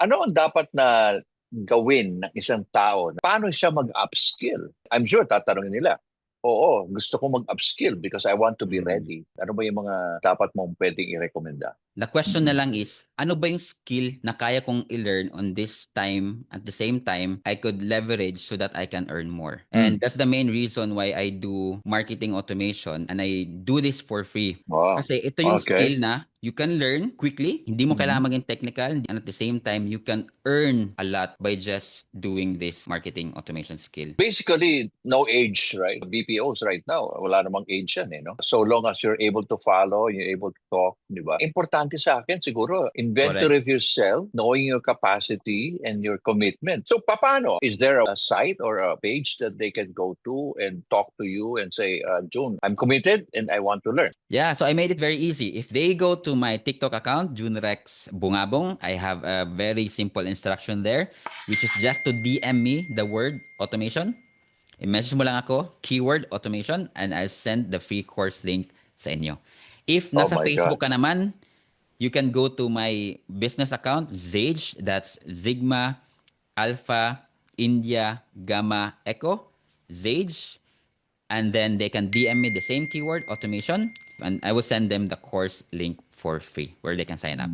Ano ang dapat na gawin ng isang tao? Paano siya mag-upskill? I'm sure tatanungin nila, oo, gusto ko mag-upskill because I want to be Mm. ready. Ano ba yung mga dapat mong pwedeng i-recommenda? The question na lang is, ano ba yung skill na kaya kong i-learn on this time at the same time I could leverage so that I can earn more? And Mm. that's the main reason why I do marketing automation and I do this for free. Wow. Kasi ito yung Okay. skill na you can learn quickly, hindi mo Mhm. kailangan maging technical, and at the same time, you can earn a lot by just doing this marketing automation skill. Basically, no age, right? BPOs right now, wala namang age yan, eh, no? So long as you're able to follow, you're able to talk, di ba? Importante sa akin, siguro, Correct. inventory of yourself, knowing your capacity and your commitment. So, paano? Is there a site or a page that they can go to and talk to you and say, June, I'm committed and I want to learn? Yeah, so I made it very easy. If they go to my TikTok account, Junrex Bungabong, I have a very simple instruction there, which is just to DM me the word automation. I-message mo lang ako, keyword automation, and I'll send the free course link sa inyo. If Oh nasa my Facebook ka gosh. naman, you can go to my business account, Zage, that's Sigma, Alpha, India, Gamma, Echo, Zage, and then they can DM me the same keyword, automation, and I will send them the course link for free where they can sign up.